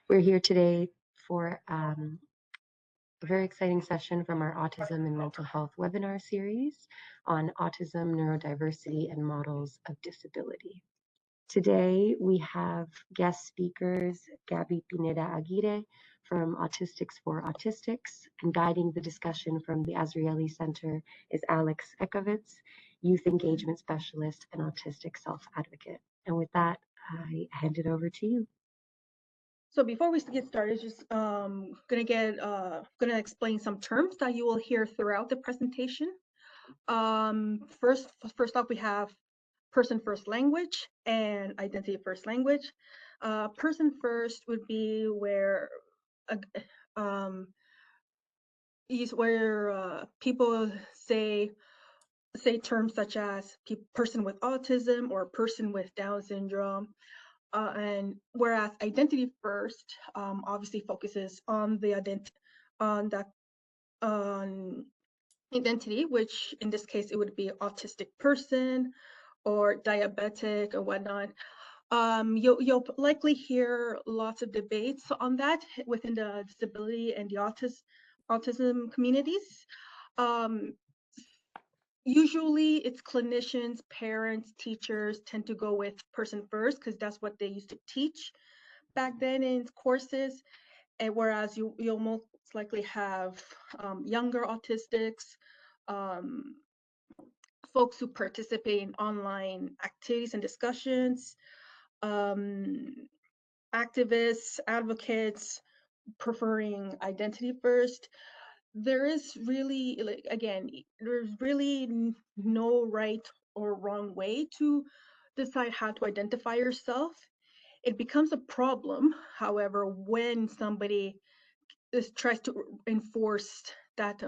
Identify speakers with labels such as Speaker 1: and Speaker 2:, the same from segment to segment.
Speaker 1: We're here today for a very exciting session from our Autism and Mental Health webinar series on autism, neurodiversity, and models of disability. Today, we have guest speakers, Gabby Pineda Aguirre from Autistics for Autistics, and guiding the discussion from the Azrieli Center is Alex Ekovitz, Youth Engagement Specialist and Autistic Self-Advocate. And with that, I hand it over to you.
Speaker 2: So before we get started, just gonna explain some terms that you will hear throughout the presentation. First off, we have person first language and identity first language. Person first would be where people say terms such as person with autism or person with Down syndrome. And whereas identity first obviously focuses on the identity, which in this case it would be autistic person or diabetic or whatnot. You'll likely hear lots of debates on that within the disability and the autism communities. Usually it's clinicians, parents, teachers tend to go with person first because that's what they used to teach back then in courses. And whereas you'll most likely have younger autistics, folks who participate in online activities and discussions, activists, advocates preferring identity first. There is really, there's really no right or wrong way to decide how to identify yourself. It becomes a problem, however, when somebody tries to enforce that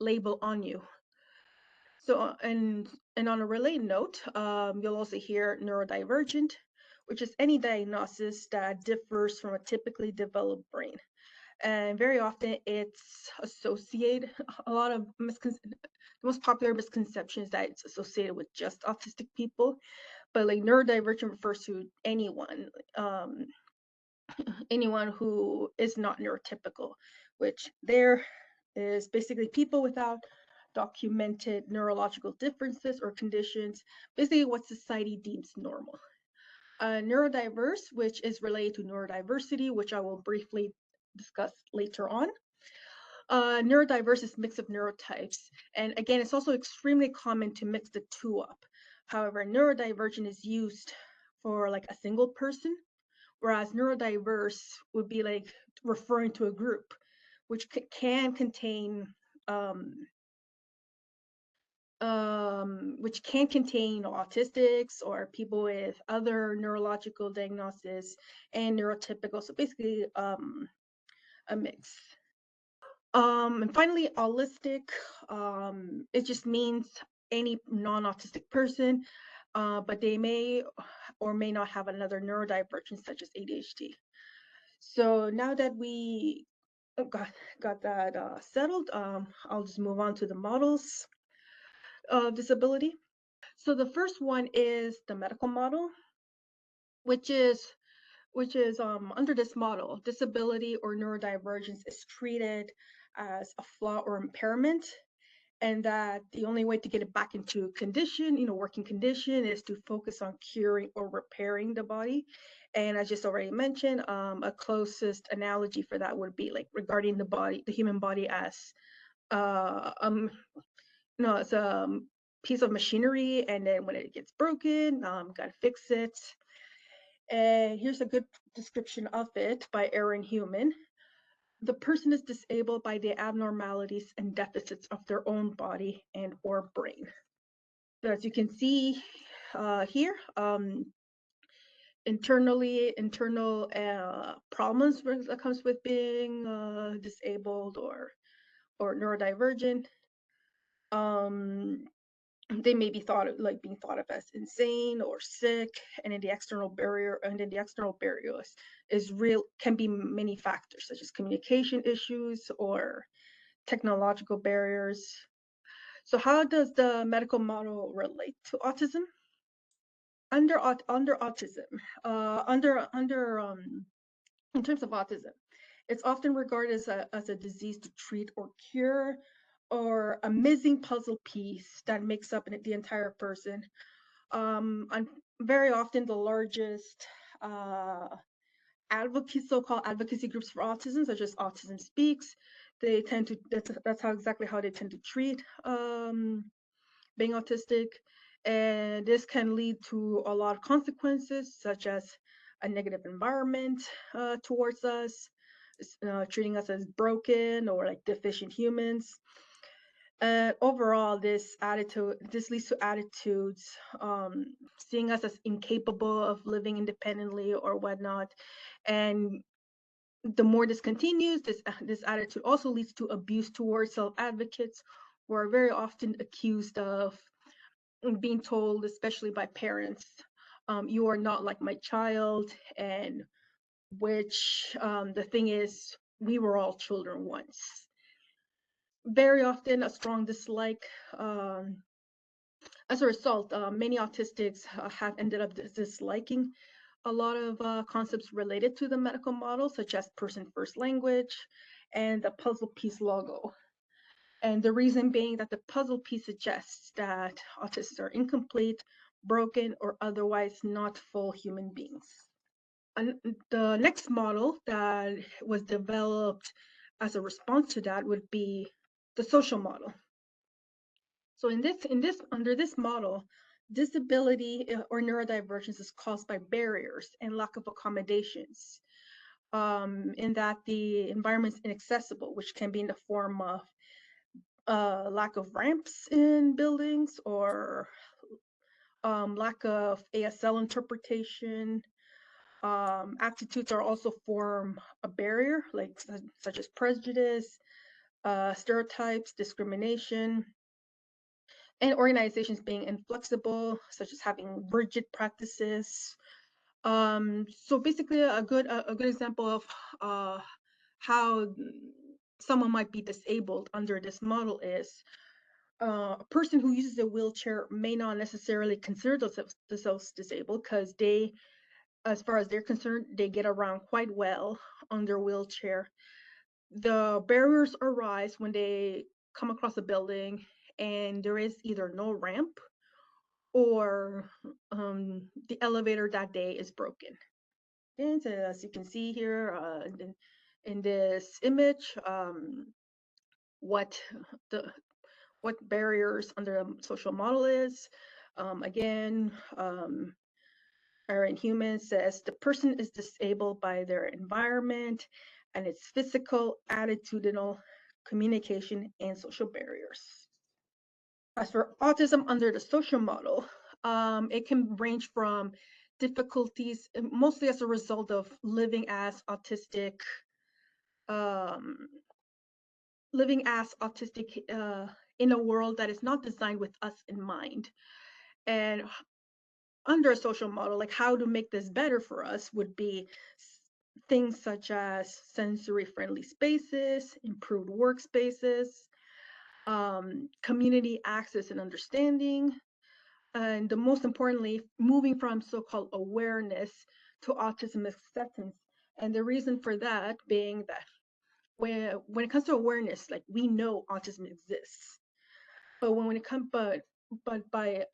Speaker 2: label on you. So, and on a related note, you'll also hear neurodivergent, which is any diagnosis that differs from a typically developed brain. And very often it's associated, a lot of the most popular misconceptions that it's associated with just autistic people, but like neurodivergent refers to anyone, anyone who is not neurotypical, which there is basically people without documented neurological differences or conditions, basically what society deems normal. Neurodiverse, which is related to neurodiversity, which I will briefly discuss later on. Neurodiverse is a mix of neurotypes. And again, it's also extremely common to mix the two up. However, neurodivergent is used for like a single person, whereas neurodiverse would be like referring to a group, which can contain autistics or people with other neurological diagnoses and neurotypical. So basically a mix. And finally, autistic, it just means any non-autistic person, but they may or may not have another neurodivergence such as ADHD. So now that we got that settled, I'll just move on to the models of disability. So the first one is the medical model, which is under this model, disability or neurodivergence is treated as a flaw or impairment, and that the only way to get it back into condition, working condition, is to focus on curing or repairing the body. And I just already mentioned, a closest analogy for that would be like regarding the human body as it's a piece of machinery, and then when it gets broken, gotta fix it. And here's a good description of it by Aaron Human. The person is disabled by the abnormalities and deficits of their own body and or brain. So as you can see here, internal problems that comes with being disabled or neurodivergent. They may be being thought of as insane or sick, and then the external barriers can be many factors such as communication issues or technological barriers. So how does the medical model relate to autism? Under autism, in terms of autism, it's often regarded as a disease to treat or cure, or a missing puzzle piece that makes up the entire person. And very often the largest so-called advocacy groups for autism, such as Autism Speaks, they tend to, that's how exactly how they tend to treat being autistic. And this can lead to a lot of consequences, such as a negative environment towards us, treating us as broken or like deficient humans. Overall, this leads to attitudes, seeing us as incapable of living independently or whatnot. And the more this continues, this attitude also leads to abuse towards self-advocates, who are very often accused of being told, especially by parents, you are not like my child, and which the thing is, we were all children once. Very often a strong dislike. As a result, many autistics have ended up disliking a lot of concepts related to the medical model, such as person first language and the puzzle piece logo. And the reason being that the puzzle piece suggests that autists are incomplete, broken, or otherwise not full human beings. And the next model that was developed as a response to that would be the social model. So under this model, disability or neurodivergence is caused by barriers and lack of accommodations, in that the environment is inaccessible, which can be in the form of lack of ramps in buildings, or lack of ASL interpretation. Attitudes are also form a barrier, like such as prejudice, stereotypes, discrimination, and organizations being inflexible, such as having rigid practices. So basically, a good example of how someone might be disabled under this model is a person who uses a wheelchair may not necessarily consider themselves disabled, because they, as far as they're concerned, they get around quite well on their wheelchair. The barriers arise when they come across a building and there is either no ramp, or the elevator that day is broken. And so, as you can see here in this image, what barriers under a social model is. Again, Aaron Human says the person is disabled by their environment and its physical, attitudinal, communication, and social barriers. As for autism under the social model, it can range from difficulties, mostly as a result of living as autistic, in a world that is not designed with us in mind. And under a social model, like how to make this better for us would be things such as sensory-friendly spaces, improved workspaces, community access and understanding, and the most importantly, moving from so-called awareness to autism acceptance. And the reason for that being that when it comes to awareness, like, we know autism exists, but when it comes, but by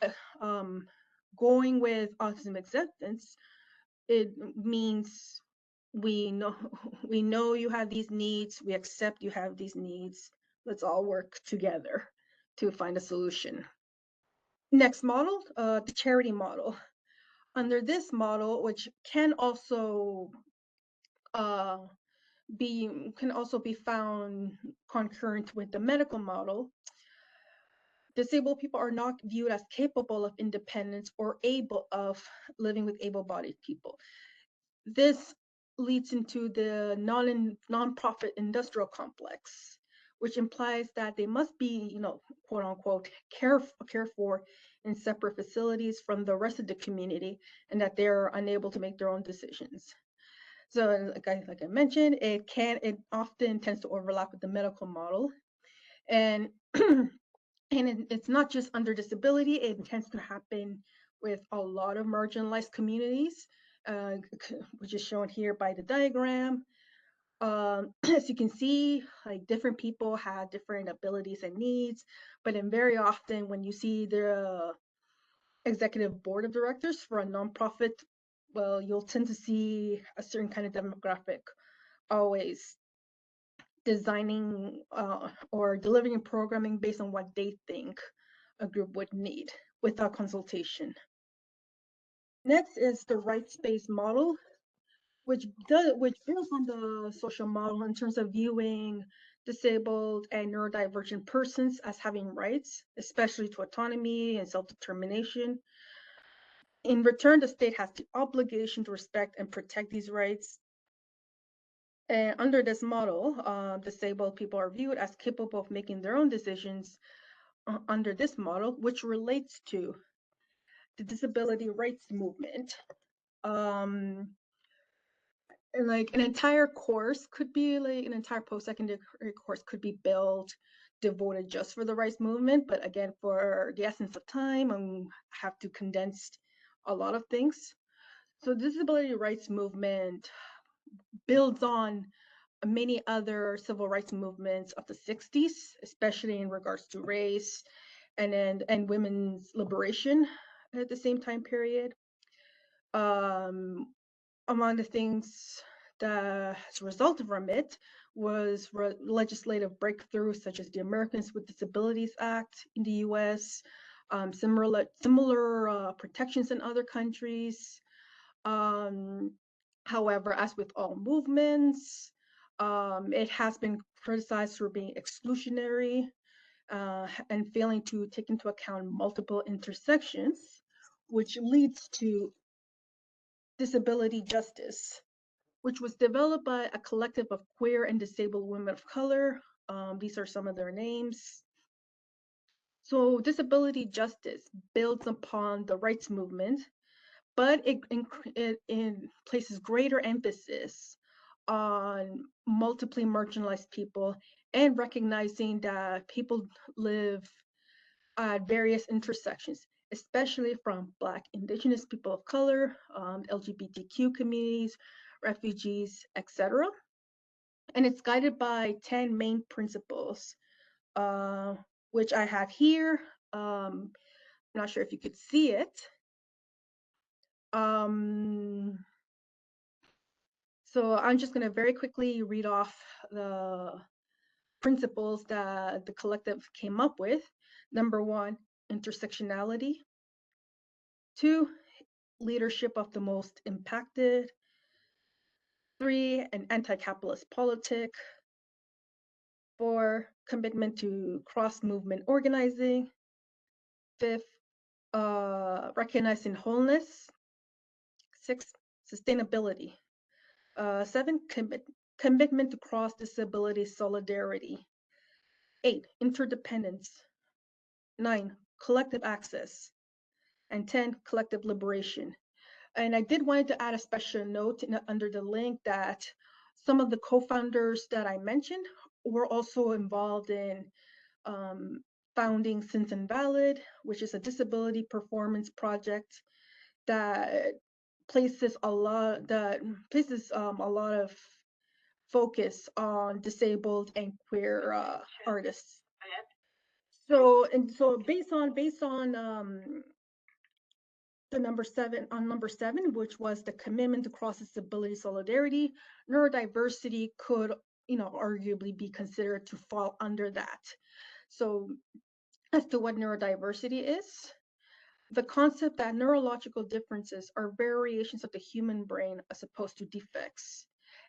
Speaker 2: going with autism acceptance, it means we know you have these needs, we accept you have these needs, let's all work together to find a solution. Next model, the charity model. Under this model, which can also be found concurrent with the medical model, disabled people are not viewed as capable of independence or able of living with able-bodied people. This leads into the non-profit industrial complex, which implies that they must be, quote unquote, cared for in separate facilities from the rest of the community, and that they're unable to make their own decisions. So, like I mentioned, it often tends to overlap with the medical model, and it's not just under disability. It tends to happen with a lot of marginalized communities, which is shown here by the diagram. As you can see, like different people have different abilities and needs, but then very often when you see the executive board of directors for a nonprofit, well, you'll tend to see a certain kind of demographic always designing or delivering programming based on what they think a group would need without consultation. Next is the rights-based model, which builds on the social model in terms of viewing disabled and neurodivergent persons as having rights, especially to autonomy and self-determination. In return, the state has the obligation to respect and protect these rights. And under this model, disabled people are viewed as capable of making their own decisions under this model, which relates to the disability rights movement. And like an entire course could be like an entire post-secondary course could be built devoted just for the rights movement, but again, for the essence of time, I have to condense a lot of things. So the disability rights movement builds on many other civil rights movements of the 60s, especially in regards to race and women's liberation at the same time period. Among the things that has resulted from it was legislative breakthroughs such as the Americans with Disabilities Act in the US, similar protections in other countries. However, as with all movements, it has been criticized for being exclusionary and failing to take into account multiple intersections, which leads to disability justice, which was developed by a collective of queer and disabled women of color. These are some of their names. So disability justice builds upon the rights movement, but it places greater emphasis on multiply marginalized people and recognizing that people live at various intersections, especially from Black, Indigenous people of color, LGBTQ communities, refugees, etc. And it's guided by 10 main principles, which I have here. I'm not sure if you could see it. So I'm just going to very quickly read off the principles that the collective came up with. Number 1, intersectionality. 2, leadership of the most impacted. 3, an anti-capitalist politic. 4, commitment to cross-movement organizing. 5, recognizing wholeness. 6, sustainability. 7, commitment to cross-disability solidarity. 8, interdependence. 9, collective access. And 10, collective liberation. And I did want to add a special note under the link that some of the co-founders that I mentioned were also involved in founding Since Invalid, which is a disability performance project that places a lot of focus on disabled and queer artists. So based on the number 7, which was the commitment to cross-disability solidarity, neurodiversity could, arguably be considered to fall under that. So as to what neurodiversity is, the concept that neurological differences are variations of the human brain as opposed to defects.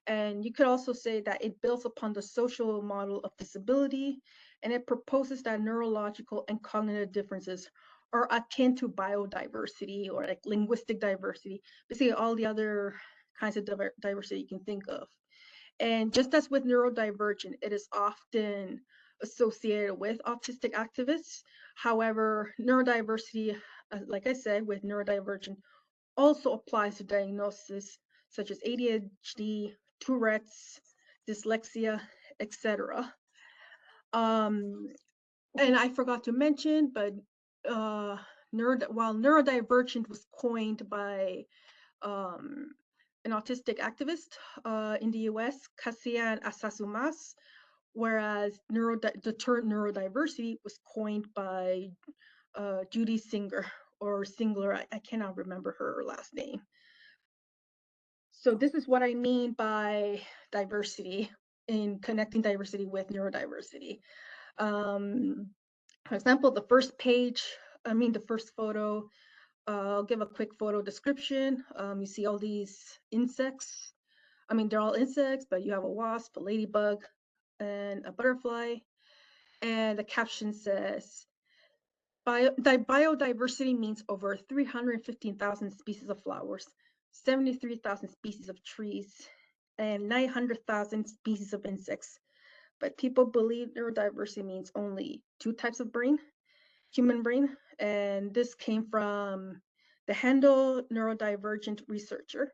Speaker 2: And you could also say that it builds upon the social model of disability, and it proposes that neurological and cognitive differences are akin to biodiversity or like linguistic diversity, basically all the other kinds of diversity you can think of. And just as with neurodivergent, it is often associated with autistic activists. However, neurodiversity, like I said, with neurodivergent, also applies to diagnoses such as ADHD, Tourette's, dyslexia, etc. And I forgot to mention, but while neurodivergent was coined by an autistic activist in the US, Kasian Asasumas, whereas the term neurodiversity was coined by Judy Singer or Singler. I cannot remember her last name. So this is what I mean by diversity, in connecting diversity with neurodiversity. For example, the first photo, I'll give a quick photo description. You see all these insects. I mean, they're all insects, but you have a wasp, a ladybug, and a butterfly. And the caption says, biodiversity means over 315,000 species of flowers, 73,000 species of trees, and 900,000 species of insects. But people believe neurodiversity means only 2 types of brain, human brain, and this came from the Handel neurodivergent researcher.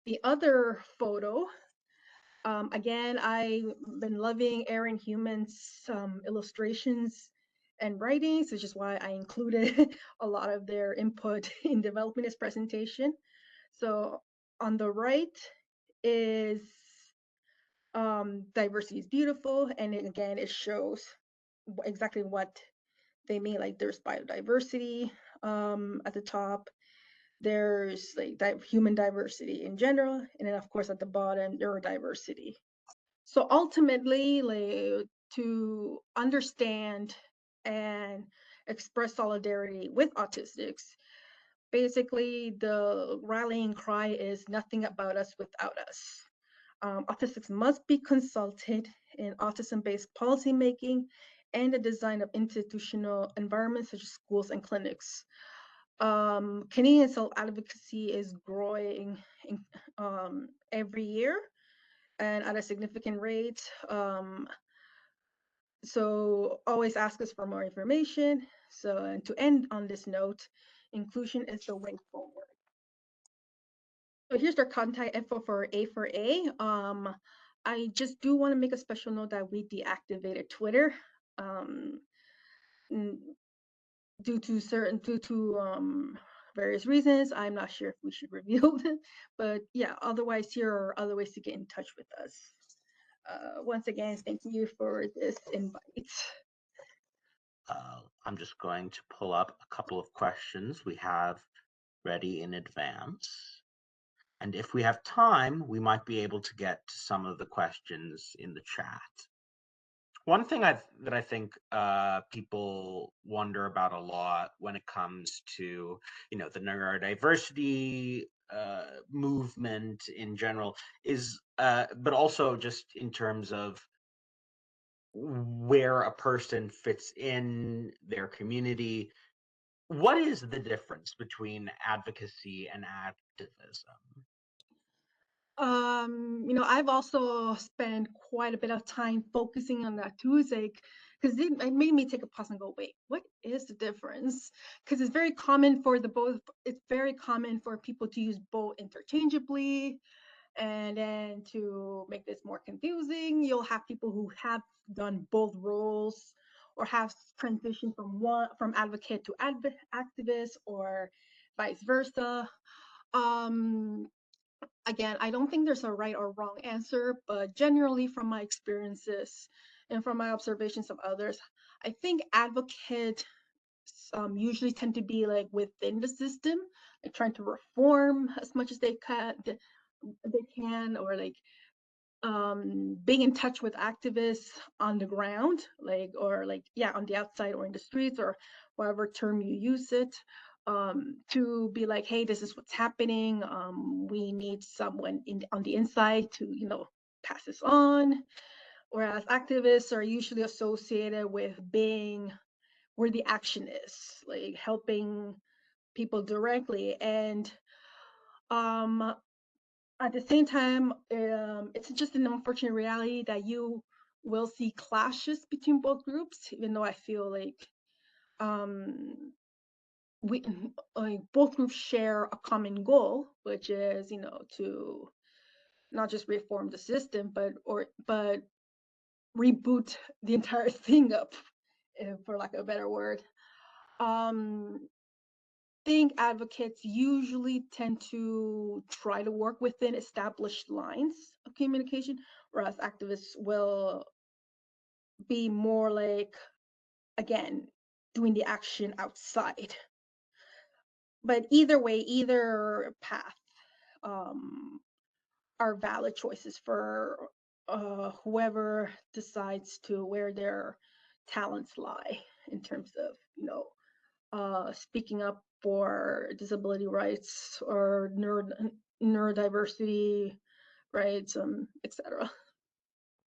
Speaker 2: The other photo, again, I've been loving Aaron Human's illustrations and writings, which is why I included a lot of their input in developing this presentation. So on the right is diversity is beautiful, and again, it shows exactly what they mean. Like there's biodiversity at the top, there's like human diversity in general, and then of course at the bottom, neurodiversity. So ultimately, like, to understand and express solidarity with autistics, basically the rallying cry is nothing about us without us. Autistics must be consulted in autism-based policymaking and the design of institutional environments such as schools and clinics. Canadian self-advocacy is growing every year and at a significant rate. So always ask us for more information. So, and to end on this note, inclusion is the way forward. So here's our contact info for A4A. I just do want to make a special note that we deactivated Twitter due to various reasons. I'm not sure if we should reveal them, but yeah, otherwise here are other ways to get in touch with us. Once again, thank you for this invite.
Speaker 3: I'm just going to pull up a couple of questions we have ready in advance. And if we have time, we might be able to get to some of the questions in the chat. One thing that I think people wonder about a lot when it comes to, the neurodiversity movement in general is, but also just in terms of where a person fits in their community. What is the difference between advocacy and activism?
Speaker 2: I've also spent quite a bit of time focusing on that too, because it made me take a pause and go, wait, what is the difference? Because it's very common for it's very common for people to use both interchangeably. And then to make this more confusing, you'll have people who have done both roles or have transitioned from advocate to activist or vice versa. Again, I don't think there's a right or wrong answer, but generally from my experiences and from my observations of others, I think advocates usually tend to be like within the system, like trying to reform as much as they can, or like being in touch with activists on the ground, on the outside or in the streets or whatever term you use it, to be like, hey, this is what's happening. We need someone on the inside to, pass this on. Whereas activists are usually associated with being where the action is, like helping people directly. And at the same time, it's just an unfortunate reality that you will see clashes between both groups, even though I feel like both groups share a common goal, which is, to not just reform the system, but reboot the entire thing up, for lack of a better word. think advocates usually tend to try to work within established lines of communication, whereas activists will be more like, again, doing the action outside. But either way, either path are valid choices for whoever decides to where their talents lie in terms of, you know, speaking up for disability rights or neurodiversity rights, etc.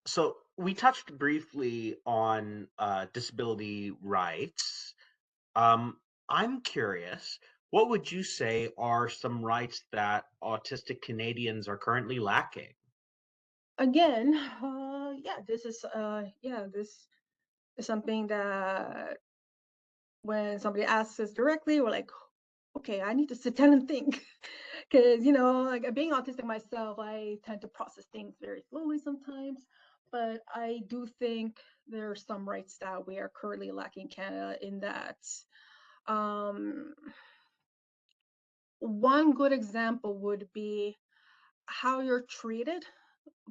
Speaker 3: So we touched briefly on disability rights. I'm curious, what would you say are some rights that autistic Canadians are currently lacking?
Speaker 2: Again, this is something that when somebody asks us directly, we're like, okay, I need to sit down and think. Because, you know, like being autistic myself, I tend to process things very slowly sometimes. But I do think there are some rights that we are currently lacking in Canada in that. One good example would be how you're treated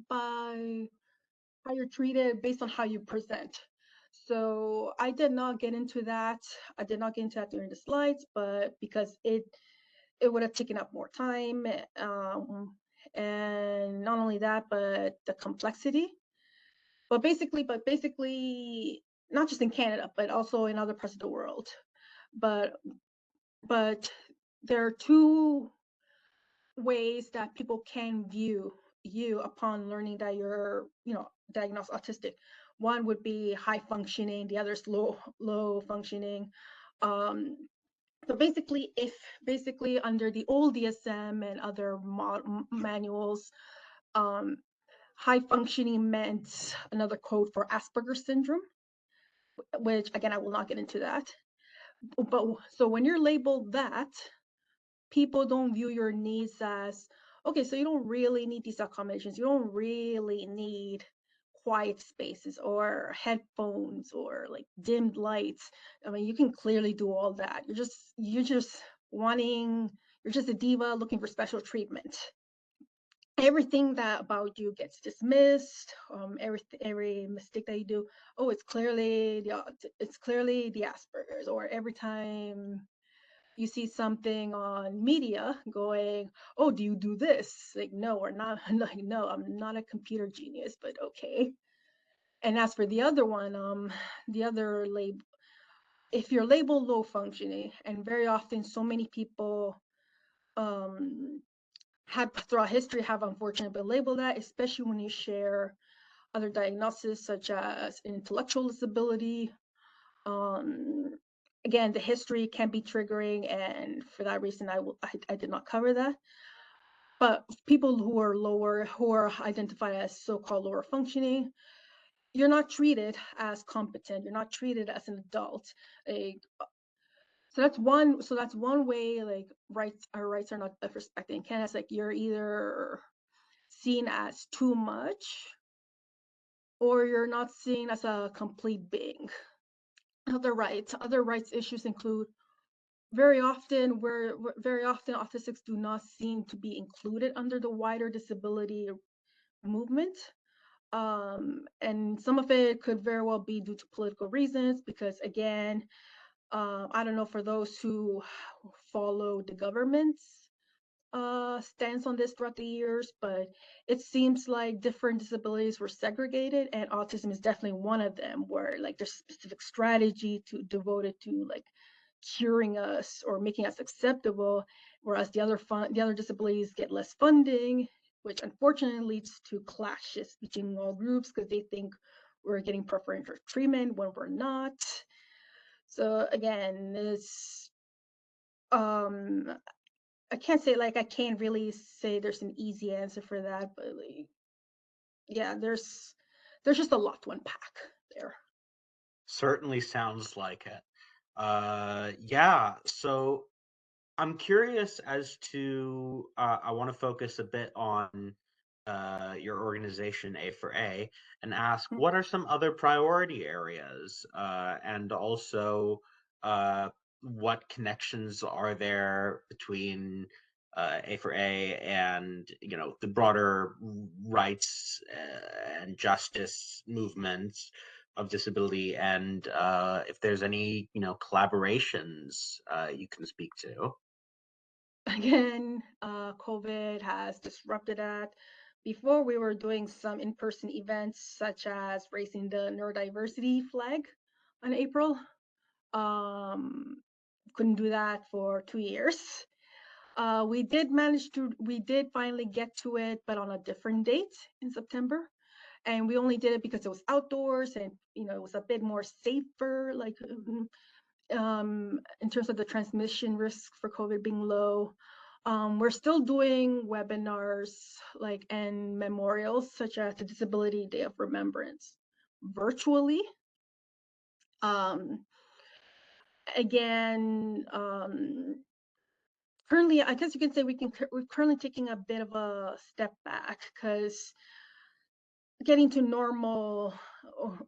Speaker 2: based on how you present. So I did not get into that. I did not get into that during the slides, but because it would have taken up more time. And not only that, but the complexity. But basically, not just in Canada, but also in other parts of the world. But there are two ways that people can view you upon learning that you're, you know, diagnosed autistic. One would be high functioning, the other is low functioning. So basically under the old DSM and other manuals, high functioning meant another code for Asperger's syndrome, which again I will not get into that. But so when you're labeled that, people don't view your needs as, okay, so you don't really need these accommodations. You don't really need quiet spaces or headphones or like dimmed lights. I mean, you can clearly do all that. You're just a diva looking for special treatment. Everything that about you gets dismissed. Every mistake that you do, oh, it's clearly the Asperger's. Or every time you see something on media going, oh, do you do this? Like, no, or not. Like, no, I'm not a computer genius, but okay. And as for the other one, the other label, if you're labeled low functioning, and very often so many people have throughout history have unfortunately been labeled that, especially when you share other diagnoses such as intellectual disability. Again, the history can be triggering, and for that reason, I did not cover that. But people who are identified as so-called lower functioning, you're not treated as competent. You're not treated as an adult. So that's one way, like, our rights are not respected in Canada. It's like you're either seen as too much or you're not seen as a complete being. Other rights issues include very often autistics do not seem to be included under the wider disability movement. And some of it could very well be due to political reasons, because again, I don't know, for those who follow the government's stance on this throughout the years, but it seems like different disabilities were segregated, and autism is definitely one of them, where like there's a specific strategy devoted to like curing us or making us acceptable, whereas the other disabilities get less funding, which unfortunately leads to clashes between all groups because they think we're getting preferential treatment when we're not. So again, this I can't really say there's an easy answer for that, but like, yeah, there's just a lot to unpack there.
Speaker 3: Certainly sounds like it. Yeah, so I'm curious as to, I want to focus a bit on your organization, A4A, and ask what are some other priority areas, and also what connections are there between A4A and the broader rights and justice movements of disability, and if there's any collaborations you can speak to.
Speaker 2: Again, COVID has disrupted that. Before, we were doing some in-person events, such as raising the neurodiversity flag in April. Couldn't do that for 2 years. We did finally get to it, but on a different date in September. And we only did it because it was outdoors and it was a bit more safer, like in terms of the transmission risk for COVID being low. We're still doing webinars and memorials, such as the Disability Day of Remembrance, virtually. Again, currently, I guess you can say we're currently taking a bit of a step back, because getting to normal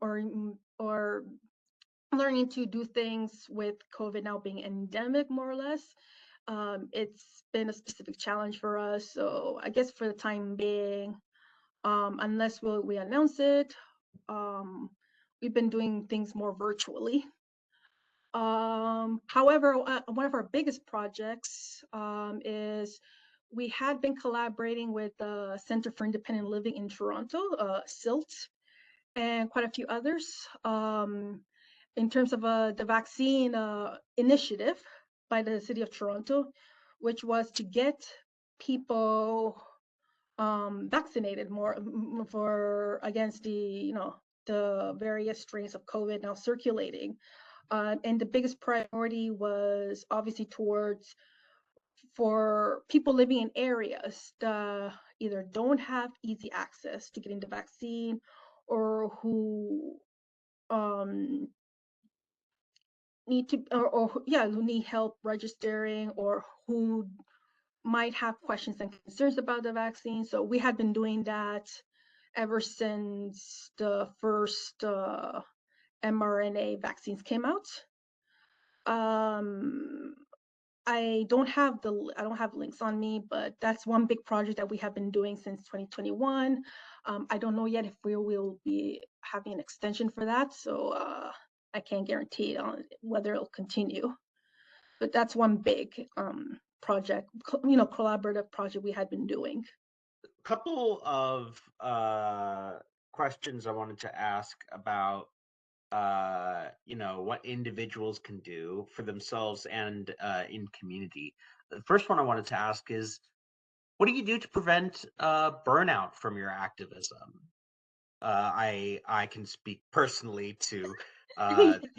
Speaker 2: or learning to do things with COVID now being endemic, more or less, it's been a specific challenge for us. So I guess for the time being, unless we announce it, we've been doing things more virtually. However, one of our biggest projects is we had been collaborating with the Center for Independent Living in Toronto, CILT, and quite a few others, in terms of the vaccine initiative by the City of Toronto, which was to get people vaccinated more against the various strains of COVID now circulating. And the biggest priority was obviously for people living in areas that either don't have easy access to getting the vaccine, or who who need help registering, or who might have questions and concerns about the vaccine. So we had been doing that ever since the first mRNA vaccines came out. I don't have links on me, but that's one big project that we have been doing since 2021. I don't know yet if we will be having an extension for that, so I can't guarantee on whether it'll continue. But that's one big project, collaborative project we had been doing.
Speaker 3: A couple of questions I wanted to ask about what individuals can do for themselves and in community. The first one I wanted to ask is, what do you do to prevent burnout from your activism? I can speak personally to the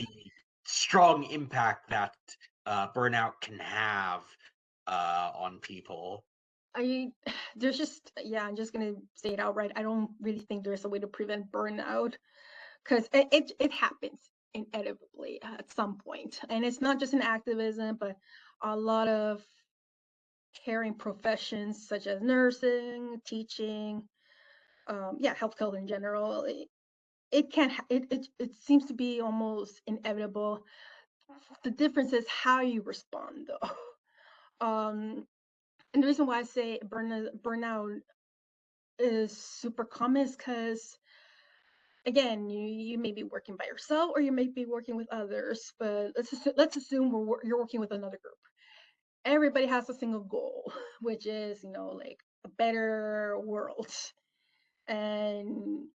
Speaker 3: strong impact that burnout can have on people.
Speaker 2: I'm just gonna say it outright. I don't really think there's a way to prevent burnout, because it happens inevitably at some point. And it's not just in activism, but a lot of caring professions such as nursing, teaching, healthcare in general. It seems to be almost inevitable. The difference is how you respond, though. And the reason why I say burnout is super common is because, again, you may be working by yourself, or you may be working with others, but let's assume you're working with another group. Everybody has a single goal, which is like a better world. And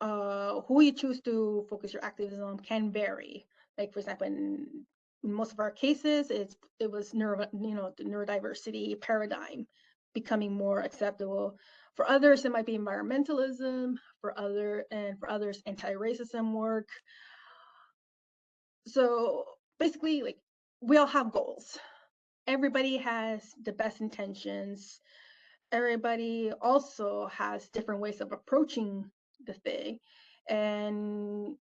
Speaker 2: who you choose to focus your activism on can vary. Like, for example, in most of our cases, it was the neurodiversity paradigm becoming more acceptable. For others, it might be environmentalism. For others, anti-racism work. So basically, like, we all have goals. Everybody has the best intentions. Everybody also has different ways of approaching the thing, and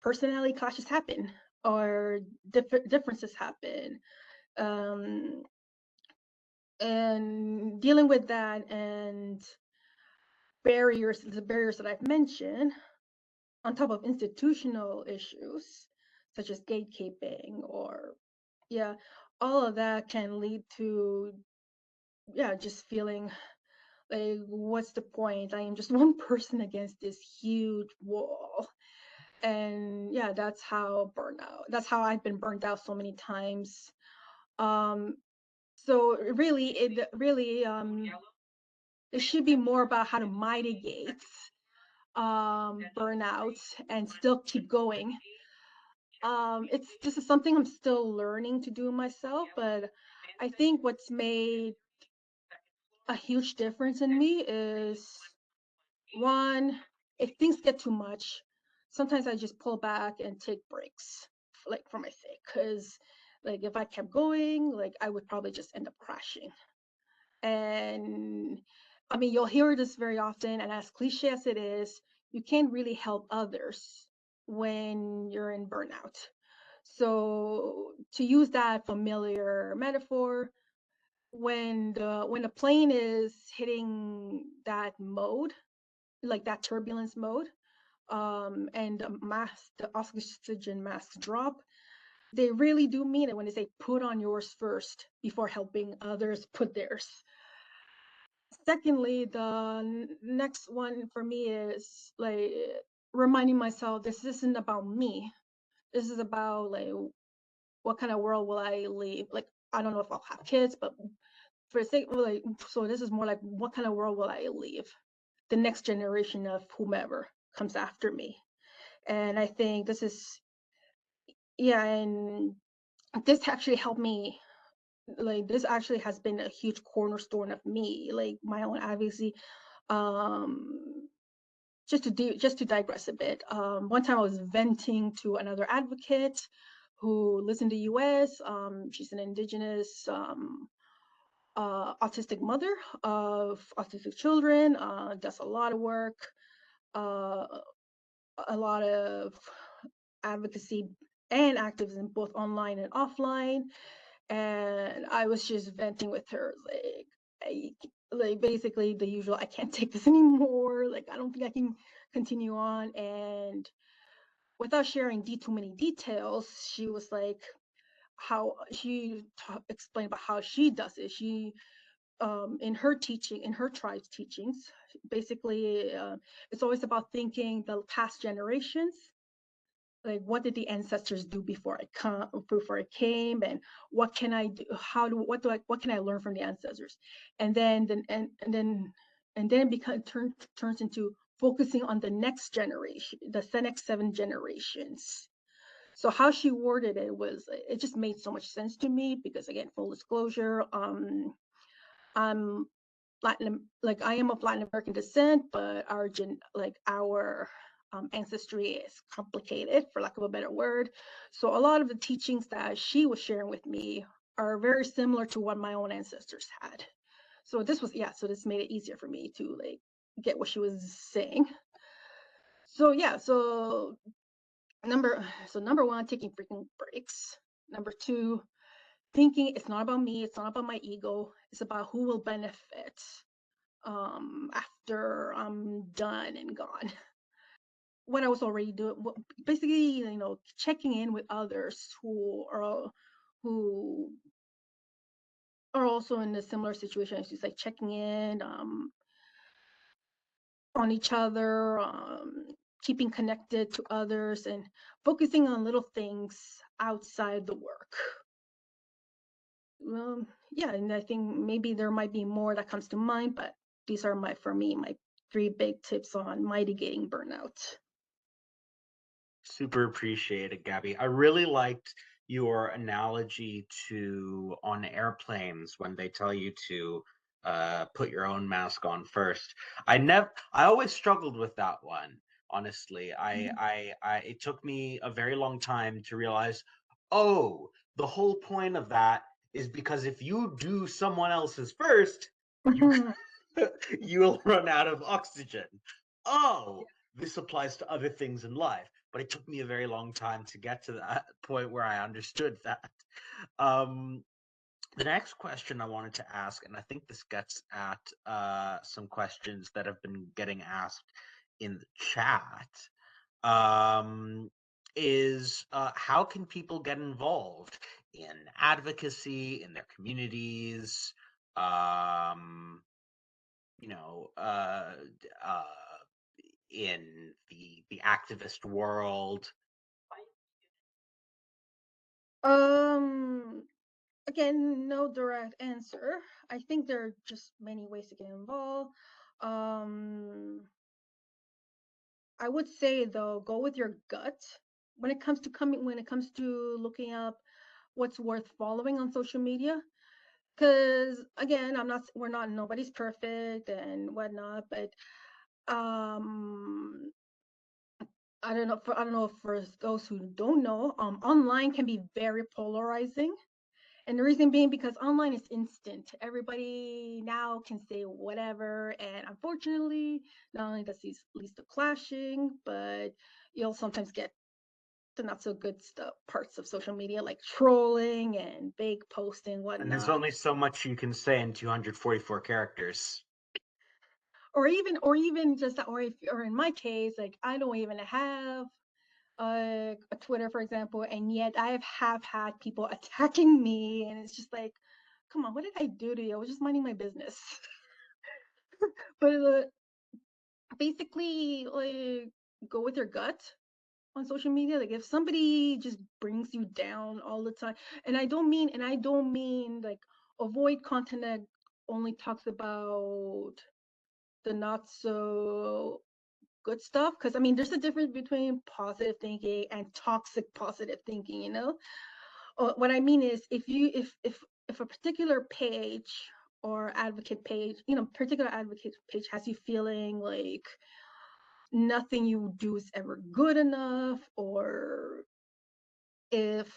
Speaker 2: personality clashes happen, or differences happen. And dealing with that and the barriers that I've mentioned, on top of institutional issues such as gatekeeping, or all of that can lead to just feeling like, what's the point? I am just one person against this huge wall. And that's how I've been burnt out so many times. So it should be more about how to mitigate burnout and still keep going. This is something I'm still learning to do myself, but I think what's made a huge difference in me is, one, if things get too much, sometimes I just pull back and take breaks, like for my sake, because like if I kept going, like I would probably just end up crashing. And I mean, you'll hear this very often, and as cliche as it is, you can't really help others when you're in burnout. So to use that familiar metaphor, when the plane is hitting that mode, like that turbulence mode, and the oxygen masks drop, they really do mean it when they say put on yours first before helping others put theirs. Secondly, the next one for me is like reminding myself this isn't about me. This is about like what kind of world will I leave? Like I don't know if I'll have kids, but for the sake of like, so this is more like what kind of world will I leave the next generation of whomever comes after me. And I think this is and this actually helped me, like this actually has been a huge cornerstone of me, like my own advocacy. um just to digress a bit, one time I was venting to another advocate who lives in the US. She's an indigenous autistic mother of autistic children, does a lot of work, uh, a lot of advocacy and activism, both online and offline. And I was just venting with her, like basically the usual, I can't take this anymore. Like, I don't think I can continue on. And without sharing too many details, she was like, how she explained about how she does it. She in her tribe's teachings, basically, it's always about thinking the past generations, like what did the ancestors do before I came, and what can I do, what can I learn from the ancestors. And then it turns into focusing on the next generation, the next 7 generations. So how she worded it it just made so much sense to me, because again, full disclosure, I'm I am of Latin American descent, but our ancestry is complicated, for lack of a better word. So a lot of the teachings that she was sharing with me are very similar to what my own ancestors had. So this made it easier for me to like get what she was saying. So number one, taking freaking breaks. Number two, thinking it's not about me, it's not about my ego, it's about who will benefit after I'm done and gone. What I was already doing, basically, checking in with others who are also in a similar situation. It's just like checking in on each other, keeping connected to others, and focusing on little things outside the work. Well, and I think maybe there might be more that comes to mind, but these are my 3 big tips on mitigating burnout.
Speaker 3: Super appreciated, Gabby. I really liked your analogy to on airplanes when they tell you to put your own mask on first. I always struggled with that one. Honestly, it took me a very long time to realize, oh, the whole point of that is because if you do someone else's first, you you'll run out of oxygen. Oh, this applies to other things in life. But it took me a very long time to get to that point where I understood that. The next question I wanted to ask, and I think this gets at some questions that have been getting asked in the chat, is how can people get involved in advocacy in their communities, you know, in the activist world?
Speaker 2: Again, no direct answer. I think there are just many ways to get involved. I would say though, go with your gut when it comes to looking up what's worth following on social media. Because again, nobody's perfect and whatnot, but um I don't know for those who don't know, online can be very polarizing. And the reason being because online is instant. Everybody now can say whatever. And unfortunately, not only does these lead to clashing, but you'll sometimes get the not so good stuff, parts of social media like trolling and fake posting,
Speaker 3: And there's
Speaker 2: whatnot.
Speaker 3: only so much you can say in 244 characters.
Speaker 2: Or even just, or in my case, like I don't even have a Twitter, for example, and yet I have had people attacking me, and it's just like, come on, what did I do to you? I was just minding my business. But basically, like, go with your gut on social media. Like, if somebody just brings you down all the time, and I don't mean like avoid content that only talks about the not so good stuff, because I mean there's a difference between positive thinking and toxic positive thinking, you know. What I mean is, if a particular page or advocate page, particular advocate page has you feeling like nothing you do is ever good enough, or if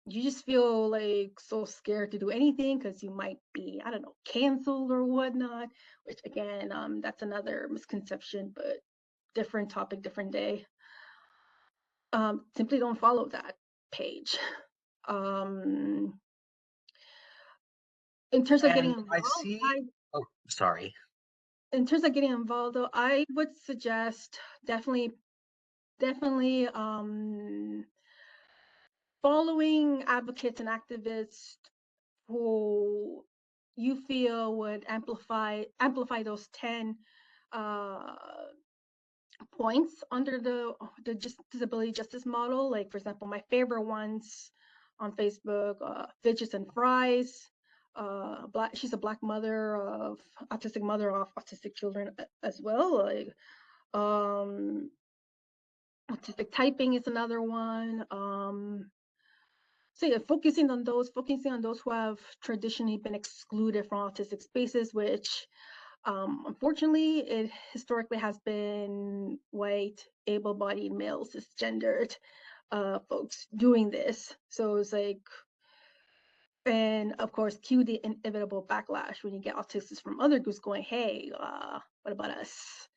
Speaker 2: you just feel like so scared to do anything because you might be, I don't know, canceled or whatnot, which again, that's another misconception, but different topic, different day. Simply don't follow that page. In terms of getting
Speaker 3: And I
Speaker 2: involved,
Speaker 3: see, oh, sorry.
Speaker 2: in terms of getting involved, though, I would suggest definitely following advocates and activists who you feel would amplify those 10 points under the disability justice model. Like, for example, my favorite ones on Facebook, Fidgets and Fries. She's a black mother of autistic children as well. Like, autistic typing is another one. So yeah, focusing on those who have traditionally been excluded from autistic spaces, which unfortunately it historically has been white, able-bodied, male, cisgendered folks doing this. So it's like, and of course, cue the inevitable backlash when you get autistics from other groups going, hey, what about us?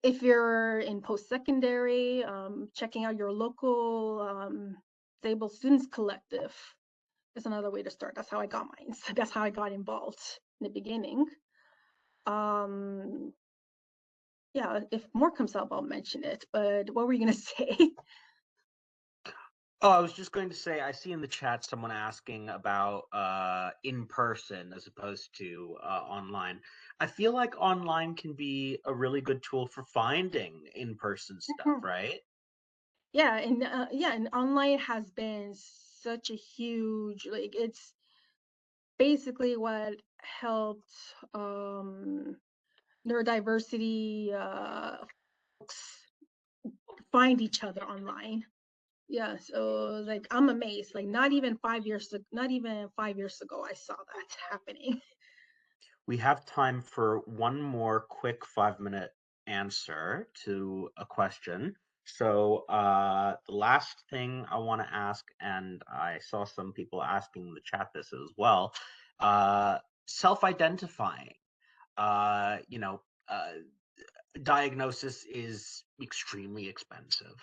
Speaker 2: If you're in post-secondary, checking out your local disabled students collective is another way to start. That's how I got mine. So that's how I got involved in the beginning. Yeah, if more comes up, I'll mention it. But what were you gonna say?
Speaker 3: Oh, I was just going to say, I see in the chat someone asking about in person as opposed to online. I feel like online can be a really good tool for finding in-person stuff, right?
Speaker 2: Yeah, and online has been such a huge, like, it's basically what helped neurodiversity folks find each other online. Yeah, so like I'm amazed. Like not even 5 years ago, I saw that happening.
Speaker 3: We have time for one more quick 5-minute answer to a question. So the last thing I want to ask, and I saw some people asking in the chat this as well, self-identifying. You know, diagnosis is extremely expensive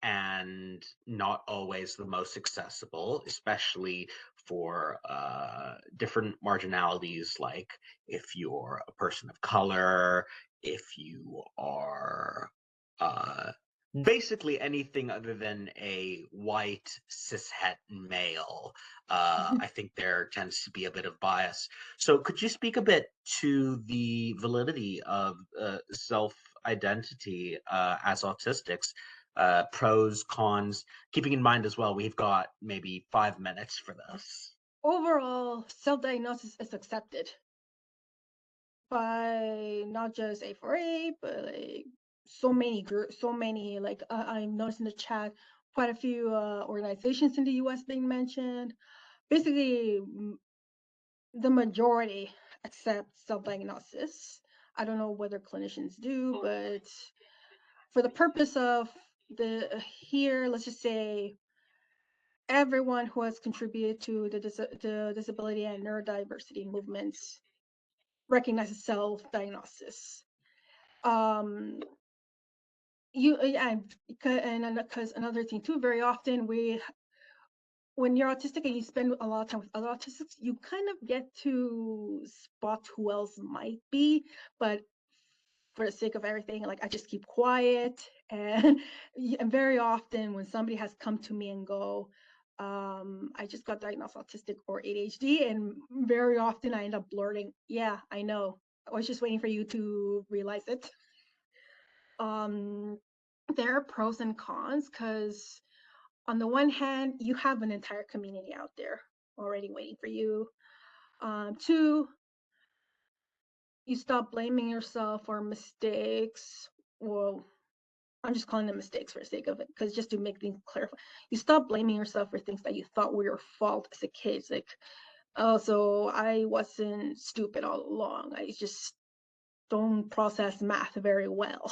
Speaker 3: and not always the most accessible, especially for different marginalities, like if you're a person of color, if you are basically anything other than a white cishet male. I think there tends to be a bit of bias. So could you speak a bit to the validity of self-identity as autistics, pros, cons, keeping in mind as well, we've got maybe 5 minutes for this.
Speaker 2: Overall, self-diagnosis is accepted by not just A4A, but like so many groups, so many, like I'm noticing in the chat, quite a few organizations in the US being mentioned. Basically, the majority accept self-diagnosis. I don't know whether clinicians do, but for the purpose of the here, let's just say everyone who has contributed to the disability and neurodiversity movements recognizes self-diagnosis. Because another thing too, very often when you're autistic and you spend a lot of time with other autistics, you kind of get to spot who else might be, but for the sake of everything, like I just keep quiet. And very often when somebody has come to me and go, I just got diagnosed autistic or ADHD, and very often I end up blurting, yeah, I know, I was just waiting for you to realize it. There are pros and cons, because on the one hand, you have an entire community out there already waiting for you. Two, you stop blaming yourself for mistakes. Well, I'm just calling them mistakes for the sake of it, because just to make things clear, you stop blaming yourself for things that you thought were your fault as a kid. It's like, oh, so I wasn't stupid all along. I just don't process math very well.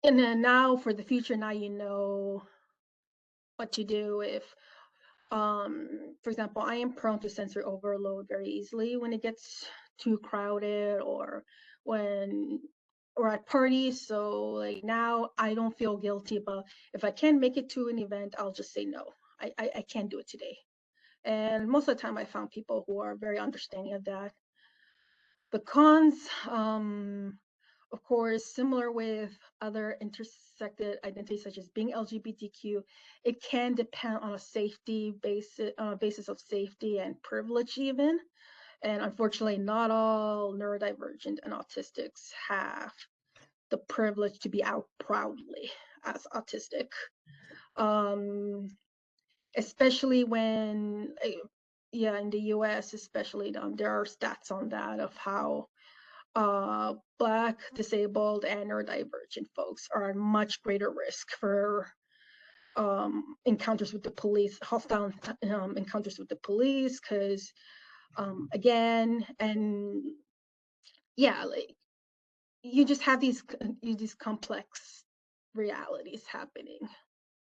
Speaker 2: And then now for the future, now you know what to do if, for example, I am prone to sensory overload very easily when it gets too crowded or at parties. So like now I don't feel guilty about if I can't make it to an event, I'll just say no. I can't do it today. And most of the time I found people who are very understanding of that. The cons, of course, similar with other intersected identities such as being LGBTQ, it can depend on a safety basis of safety and privilege even. And unfortunately, not all neurodivergent and autistics have the privilege to be out proudly as autistic. Especially when, in the US especially, there are stats on that of how Black, disabled, and neurodivergent folks are at much greater risk for encounters with the police, hostile encounters with the police, because again, and yeah, like you just have these complex realities happening.